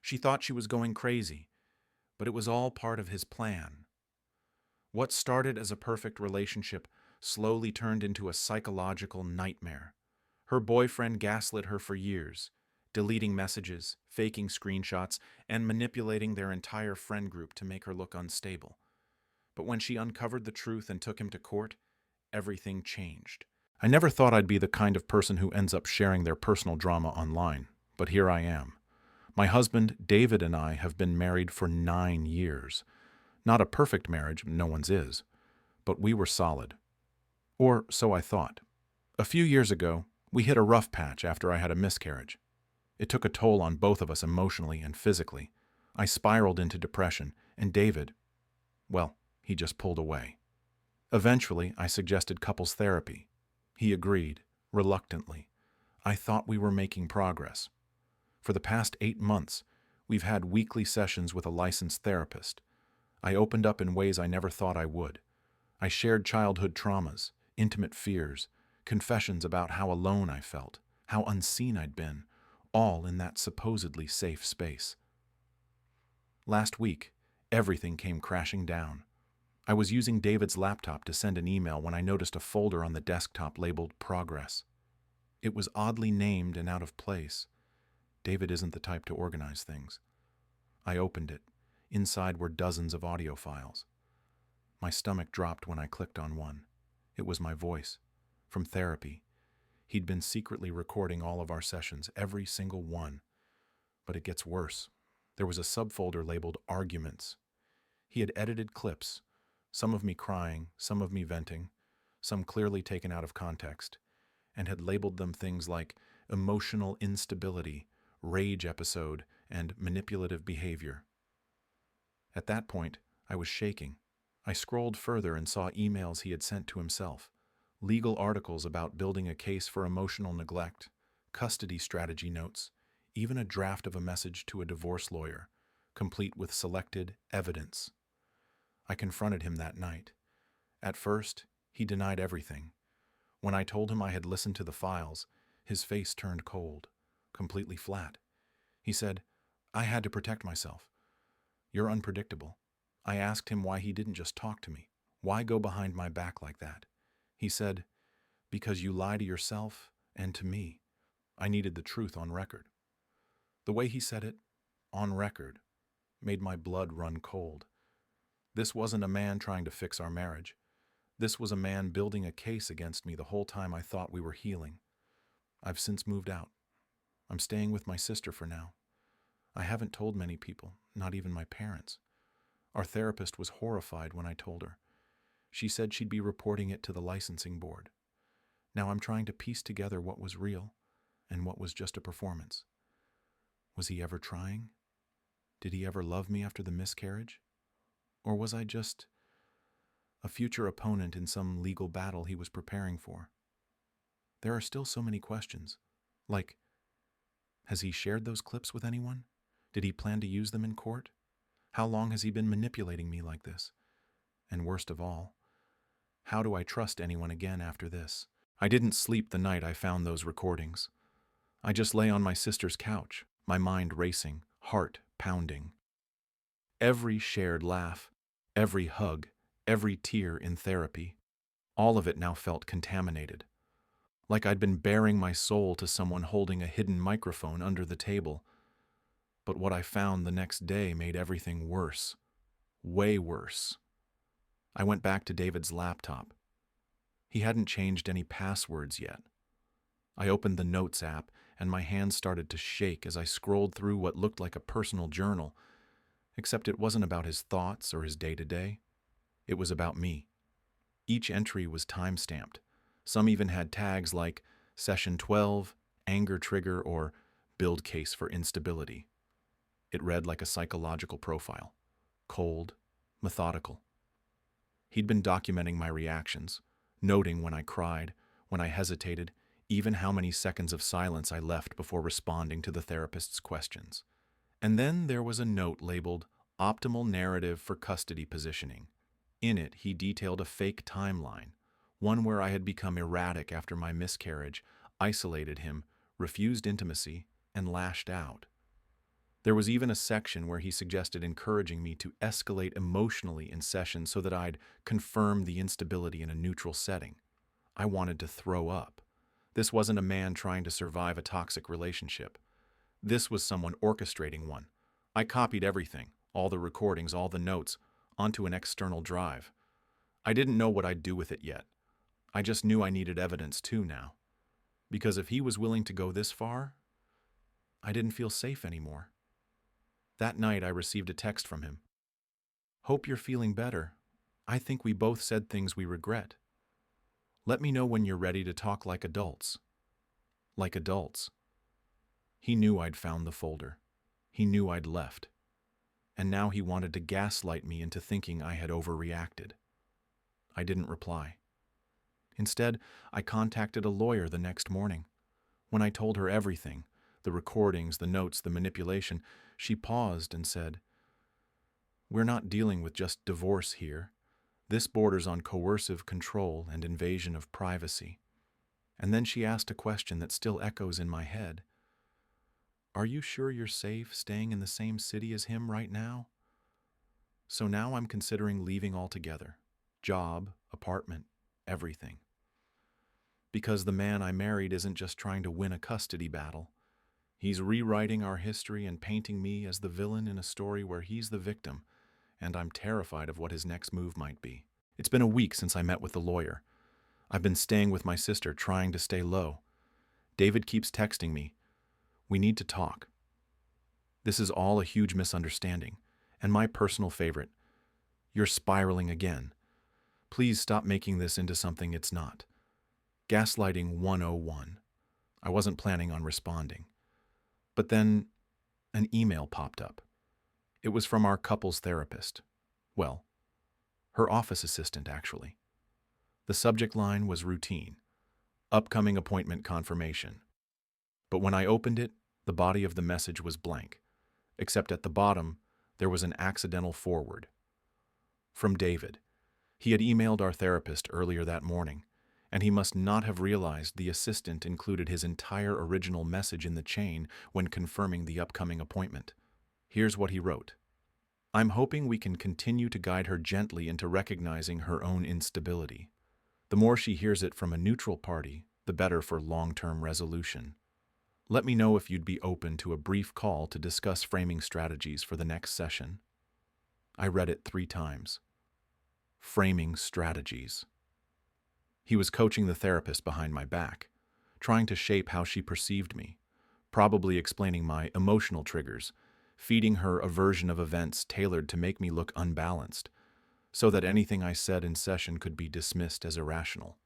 She thought she was going crazy, but it was all part of his plan. What started as a perfect relationship slowly turned into a psychological nightmare. Her boyfriend gaslit her for years, deleting messages, faking screenshots, and manipulating their entire friend group to make her look unstable. But when she uncovered the truth and took him to court, everything changed. I never thought I'd be the kind of person who ends up sharing their personal drama online, but here I am. My husband, David, and I have been married for 9 years. Not a perfect marriage, no one's is, but we were solid. Or so I thought. A few years ago, we hit a rough patch after I had a miscarriage. It took a toll on both of us emotionally and physically. I spiraled into depression, and David, well, he just pulled away. Eventually, I suggested couples therapy. He agreed, reluctantly. I thought we were making progress. For the past 8 months, we've had weekly sessions with a licensed therapist. I opened up in ways I never thought I would. I shared childhood traumas, intimate fears, confessions about how alone I felt, how unseen I'd been, all in that supposedly safe space. Last week, everything came crashing down. I was using David's laptop to send an email when I noticed a folder on the desktop labeled Progress. It was oddly named and out of place. David isn't the type to organize things. I opened it. Inside were dozens of audio files. My stomach dropped when I clicked on one. It was my voice, from therapy. He'd been secretly recording all of our sessions, every single one. But it gets worse. There was a subfolder labeled Arguments. He had edited clips, some of me crying, some of me venting, some clearly taken out of context, and had labeled them things like emotional instability, rage episode, and manipulative behavior. At that point, I was shaking. I scrolled further and saw emails he had sent to himself, legal articles about building a case for emotional neglect, custody strategy notes, even a draft of a message to a divorce lawyer, complete with selected evidence. I confronted him that night. At first, he denied everything. When I told him I had listened to the files, his face turned cold, completely flat. He said, "I had to protect myself. You're unpredictable." I asked him why he didn't just talk to me. Why go behind my back like that? He said, "Because you lie to yourself and to me. I needed the truth on record." The way he said it, on record, made my blood run cold. This wasn't a man trying to fix our marriage. This was a man building a case against me the whole time I thought we were healing. I've since moved out. I'm staying with my sister for now. I haven't told many people, not even my parents. Our therapist was horrified when I told her. She said she'd be reporting it to the licensing board. Now I'm trying to piece together what was real and what was just a performance. Was he ever trying? Did he ever love me after the miscarriage? Or was I just a future opponent in some legal battle he was preparing for? There are still so many questions. Like, has he shared those clips with anyone? Did he plan to use them in court? How long has he been manipulating me like this? And worst of all, how do I trust anyone again after this? I didn't sleep the night I found those recordings. I just lay on my sister's couch, my mind racing, heart pounding. Every shared laugh, every hug, every tear in therapy, all of it now felt contaminated. Like I'd been baring my soul to someone holding a hidden microphone under the table. But what I found the next day made everything worse. Way worse. I went back to David's laptop. He hadn't changed any passwords yet. I opened the Notes app, and my hands started to shake as I scrolled through what looked like a personal journal, except it wasn't about his thoughts or his day-to-day. It was about me. Each entry was time-stamped. Some even had tags like Session 12, Anger Trigger, or Build Case for Instability. It read like a psychological profile. Cold, methodical. He'd been documenting my reactions, noting when I cried, when I hesitated, even how many seconds of silence I left before responding to the therapist's questions. And then there was a note labeled Optimal Narrative for Custody Positioning. In it, he detailed a fake timeline, one where I had become erratic after my miscarriage, isolated him, refused intimacy, and lashed out. There was even a section where he suggested encouraging me to escalate emotionally in session so that I'd confirm the instability in a neutral setting. I wanted to throw up. This wasn't a man trying to survive a toxic relationship. This was someone orchestrating one. I copied everything, all the recordings, all the notes, onto an external drive. I didn't know what I'd do with it yet. I just knew I needed evidence too now. Because if he was willing to go this far, I didn't feel safe anymore. That night I received a text from him. "Hope you're feeling better. I think we both said things we regret. Let me know when you're ready to talk like adults." Like adults. He knew I'd found the folder. He knew I'd left. And now he wanted to gaslight me into thinking I had overreacted. I didn't reply. Instead, I contacted a lawyer the next morning. When I told her everything, the recordings, the notes, the manipulation, she paused and said, "We're not dealing with just divorce here. This borders on coercive control and invasion of privacy." And then she asked a question that still echoes in my head. "Are you sure you're safe staying in the same city as him right now?" So now I'm considering leaving altogether. Job, apartment, everything. Because the man I married isn't just trying to win a custody battle. He's rewriting our history and painting me as the villain in a story where he's the victim, and I'm terrified of what his next move might be. It's been a week since I met with the lawyer. I've been staying with my sister, trying to stay low. David keeps texting me, "We need to talk." This is all a huge misunderstanding, and my personal favorite, "You're spiraling again. Please stop making this into something it's not." Gaslighting 101. I wasn't planning on responding. But then an email popped up. It was from our couple's therapist. Well, her office assistant, actually. The subject line was routine. Upcoming appointment confirmation. But when I opened it, the body of the message was blank, except at the bottom, there was an accidental forward. From David. He had emailed our therapist earlier that morning, and he must not have realized the assistant included his entire original message in the chain when confirming the upcoming appointment. Here's what he wrote. "I'm hoping we can continue to guide her gently into recognizing her own instability. The more she hears it from a neutral party, the better for long-term resolution. Let me know if you'd be open to a brief call to discuss framing strategies for the next session." I read it 3 times. Framing strategies. He was coaching the therapist behind my back, trying to shape how she perceived me, probably explaining my emotional triggers, feeding her a version of events tailored to make me look unbalanced, so that anything I said in session could be dismissed as irrational.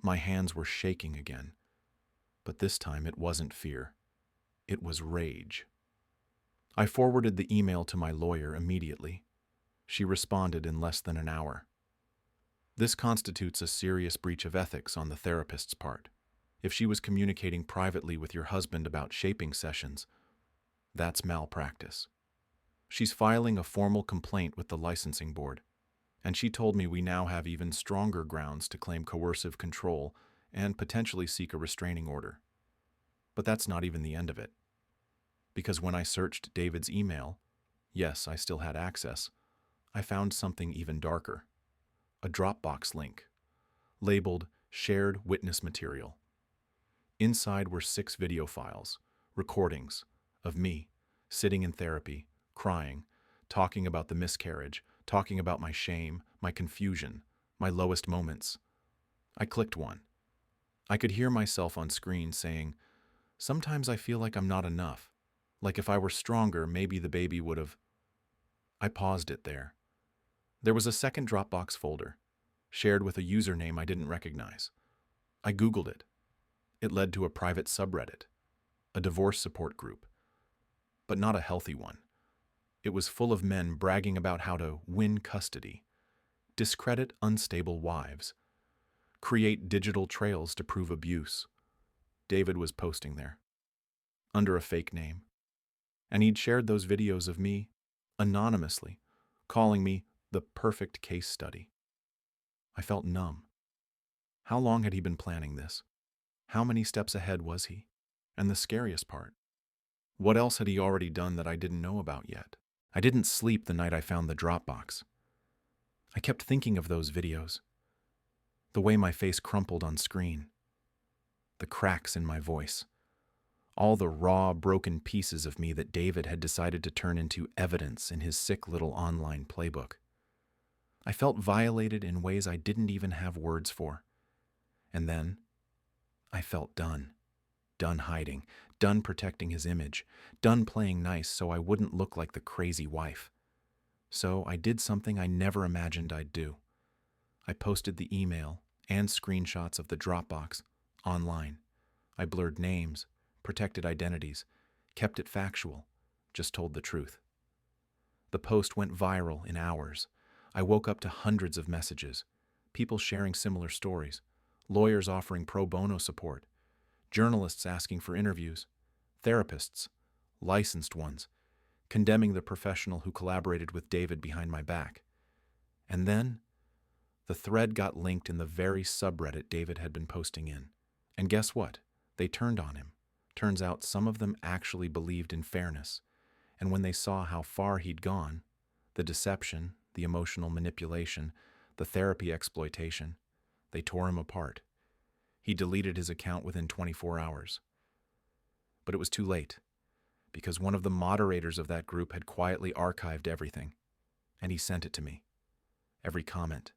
My hands were shaking again, but this time it wasn't fear. It was rage. I forwarded the email to my lawyer immediately. She responded in less than an hour. This constitutes a serious breach of ethics on the therapist's part. If she was communicating privately with your husband about shaping sessions, that's malpractice. She's filing a formal complaint with the licensing board, and she told me we now have even stronger grounds to claim coercive control and potentially seek a restraining order. But that's not even the end of it. Because when I searched David's email, yes, I still had access, I found something even darker. A Dropbox link, labeled Shared Witness Material. Inside were 6 video files, recordings, of me, sitting in therapy, crying, talking about the miscarriage, talking about my shame, my confusion, my lowest moments. I clicked one. I could hear myself on screen saying, "Sometimes I feel like I'm not enough. Like if I were stronger, maybe the baby would have." I paused it there. There was a second Dropbox folder, shared with a username I didn't recognize. I Googled it. It led to a private subreddit, a divorce support group, but not a healthy one. It was full of men bragging about how to win custody, discredit unstable wives, create digital trails to prove abuse. David was posting there, under a fake name, and he'd shared those videos of me anonymously, calling me the perfect case study. I felt numb. How long had he been planning this? How many steps ahead was he? And the scariest part, What else had he already done that I didn't know about yet? I didn't sleep the night I found the Dropbox. I kept thinking of those videos, the way my face crumpled on screen, the cracks in my voice, all the raw, broken pieces of me that David had decided to turn into evidence in his sick little online playbook. I felt violated in ways I didn't even have words for. And then, I felt done. Done hiding, done protecting his image, done playing nice so I wouldn't look like the crazy wife. So I did something I never imagined I'd do. I posted the email and screenshots of the Dropbox online. I blurred names, protected identities, kept it factual, just told the truth. The post went viral in hours. I woke up to hundreds of messages, people sharing similar stories, lawyers offering pro bono support, journalists asking for interviews, therapists, licensed ones, condemning the professional who collaborated with David behind my back. And then, the thread got linked in the very subreddit David had been posting in. And guess what? They turned on him. Turns out some of them actually believed in fairness. And when they saw how far he'd gone, the deception, the emotional manipulation, the therapy exploitation, they tore him apart. He deleted his account within 24 hours. But it was too late, because one of the moderators of that group had quietly archived everything, and he sent it to me. Every comment,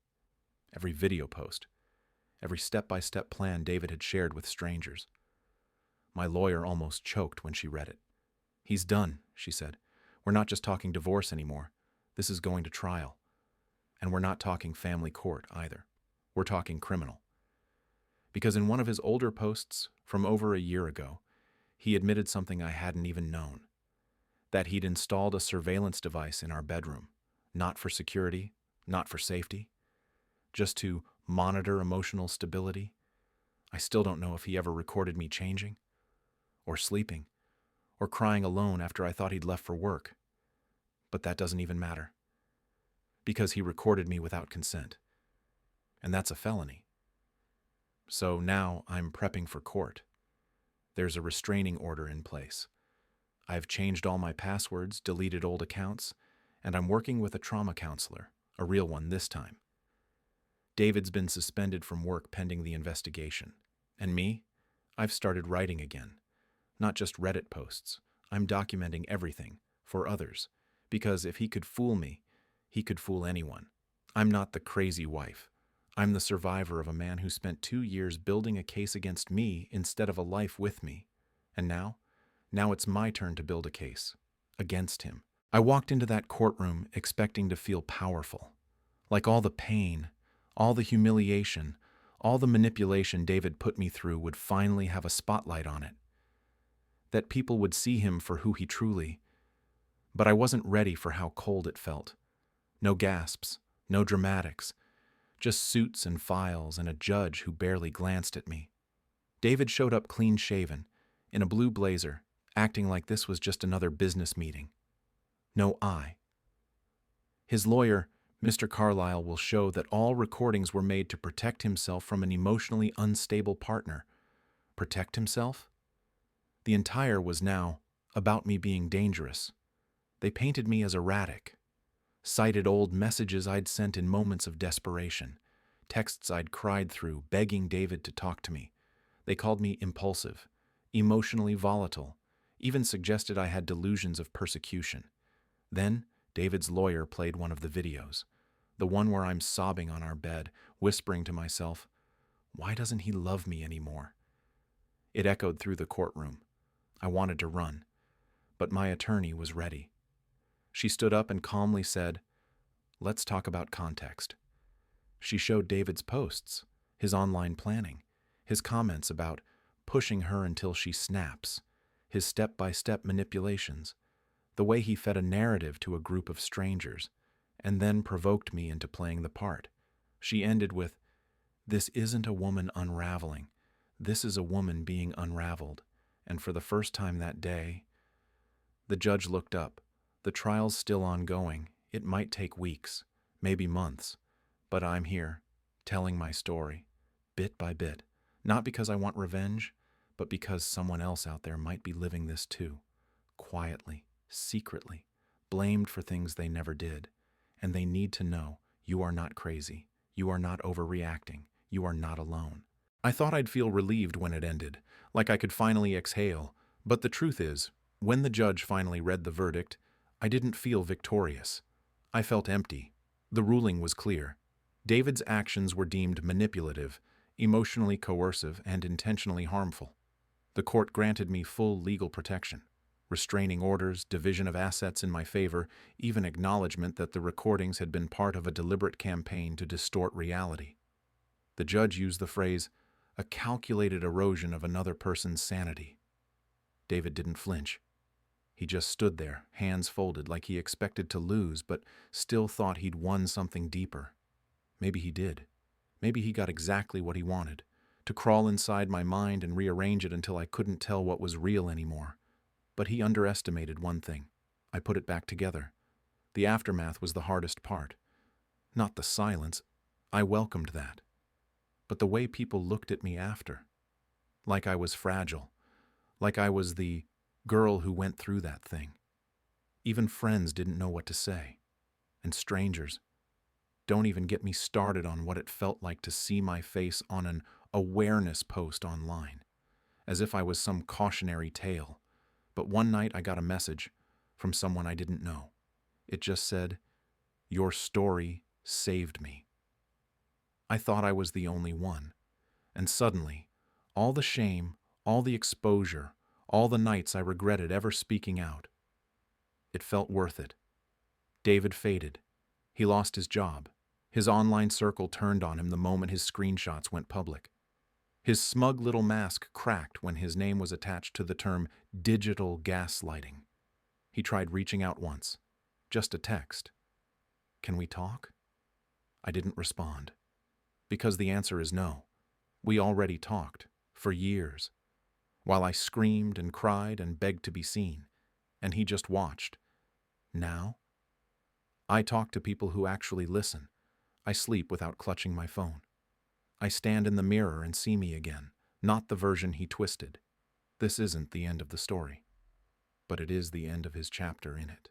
every video post, every step-by-step plan David had shared with strangers. My lawyer almost choked when she read it. "He's done," she said. "We're not just talking divorce anymore. This is going to trial. And we're not talking family court either. We're talking criminal." Because in one of his older posts from over a year ago, he admitted something I hadn't even known. That he'd installed a surveillance device in our bedroom, not for security, not for safety, just to monitor emotional stability. I still don't know if he ever recorded me changing, or sleeping, or crying alone after I thought he'd left for work. But that doesn't even matter, because he recorded me without consent. And that's a felony. So now I'm prepping for court. There's a restraining order in place. I've changed all my passwords, deleted old accounts, and I'm working with a trauma counselor, a real one this time. David's been suspended from work pending the investigation. And me? I've started writing again. Not just Reddit posts. I'm documenting everything, for others. Because if he could fool me, he could fool anyone. I'm not the crazy wife. I'm the survivor of a man who spent 2 years building a case against me instead of a life with me. And now it's my turn to build a case. Against him. I walked into that courtroom expecting to feel powerful. Like all the pain, all the humiliation, all the manipulation David put me through would finally have a spotlight on it. That people would see him for who he truly. But I wasn't ready for how cold it felt. No gasps, no dramatics. Just suits and files and a judge who barely glanced at me. David showed up clean-shaven, in a blue blazer, acting like this was just another business meeting. No I. His lawyer, Mr. Carlyle, will show that all recordings were made to protect himself from an emotionally unstable partner. Protect himself? The entire was now about me being dangerous. They painted me as erratic. Cited old messages I'd sent in moments of desperation, texts I'd cried through, begging David to talk to me. They called me impulsive, emotionally volatile, even suggested I had delusions of persecution. Then, David's lawyer played one of the videos, the one where I'm sobbing on our bed, whispering to myself, "Why doesn't he love me anymore?" It echoed through the courtroom. I wanted to run, but my attorney was ready. She stood up and calmly said, "Let's talk about context." She showed David's posts, his online planning, his comments about pushing her until she snaps, his step-by-step manipulations, the way he fed a narrative to a group of strangers, and then provoked me into playing the part. She ended with, "This isn't a woman unraveling. This is a woman being unraveled." And for the first time that day, the judge looked up. The trial's still ongoing. It might take weeks, maybe months, but I'm here, telling my story, bit by bit, not because I want revenge, but because someone else out there might be living this too, quietly, secretly, blamed for things they never did. And they need to know you are not crazy. You are not overreacting. You are not alone. I thought I'd feel relieved when it ended, like I could finally exhale, but the truth is, when the judge finally read the verdict, I didn't feel victorious. I felt empty. The ruling was clear. David's actions were deemed manipulative, emotionally coercive, and intentionally harmful. The court granted me full legal protection. Restraining orders, division of assets in my favor, even acknowledgement that the recordings had been part of a deliberate campaign to distort reality. The judge used the phrase, a calculated erosion of another person's sanity. David didn't flinch. He just stood there, hands folded, like he expected to lose, but still thought he'd won something deeper. Maybe he did. Maybe he got exactly what he wanted, to crawl inside my mind and rearrange it until I couldn't tell what was real anymore. But he underestimated one thing. I put it back together. The aftermath was the hardest part. Not the silence. I welcomed that. But the way people looked at me after. Like I was fragile. Like I was the girl who went through that thing. Even friends didn't know what to say. And strangers. Don't even get me started on what it felt like to see my face on an awareness post online. As if I was some cautionary tale. But one night I got a message from someone I didn't know. It just said, "Your story saved me." I thought I was the only one. And suddenly, all the shame, all the exposure, all the nights I regretted ever speaking out, it felt worth it. David faded. He lost his job. His online circle turned on him the moment his screenshots went public. His smug little mask cracked when his name was attached to the term digital gaslighting. He tried reaching out once. Just a text. "Can we talk?" I didn't respond. Because the answer is no. We already talked. For years. While I screamed and cried and begged to be seen. And he just watched. Now? I talk to people who actually listen. I sleep without clutching my phone. I stand in the mirror and see me again, not the version he twisted. This isn't the end of the story, but it is the end of his chapter in it.